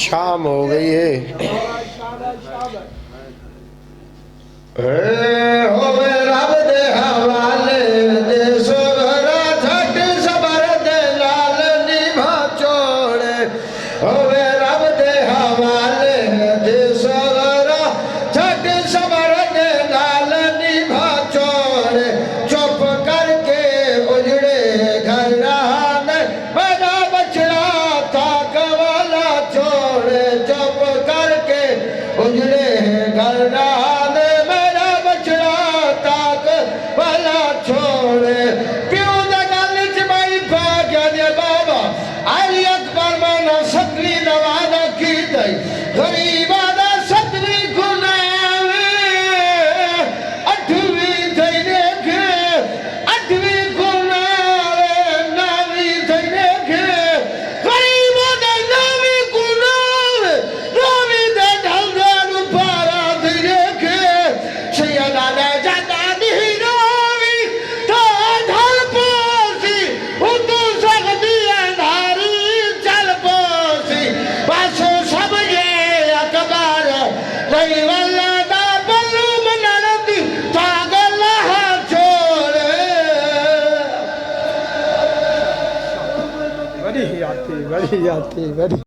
शाम हो गई है। होवे रब दे हवाले दे सोहरा छठ सबर दे लाल निभा छोड़े। होवे रब दे हवाले दे सोहरा छठ सबर दे लाल निभा छोड़े। चुप करके उजड़े घर रहने बड़ा बछड़ा ताक वाला छोड़े। चुप करके उजड़े घर रहने छोड़े। क्यों गल भाई भाग्य बाबा अली अकबर माना सतवी नवादा की दई गरीब आदा सतवी गुनावे अठवी थई देखे अठवी गुनावे नावी थई देखे गरीब आदा नावी गुनावे नावी दे ढल दे रुपारा थई देखे सैयदा ने जाता बड़ी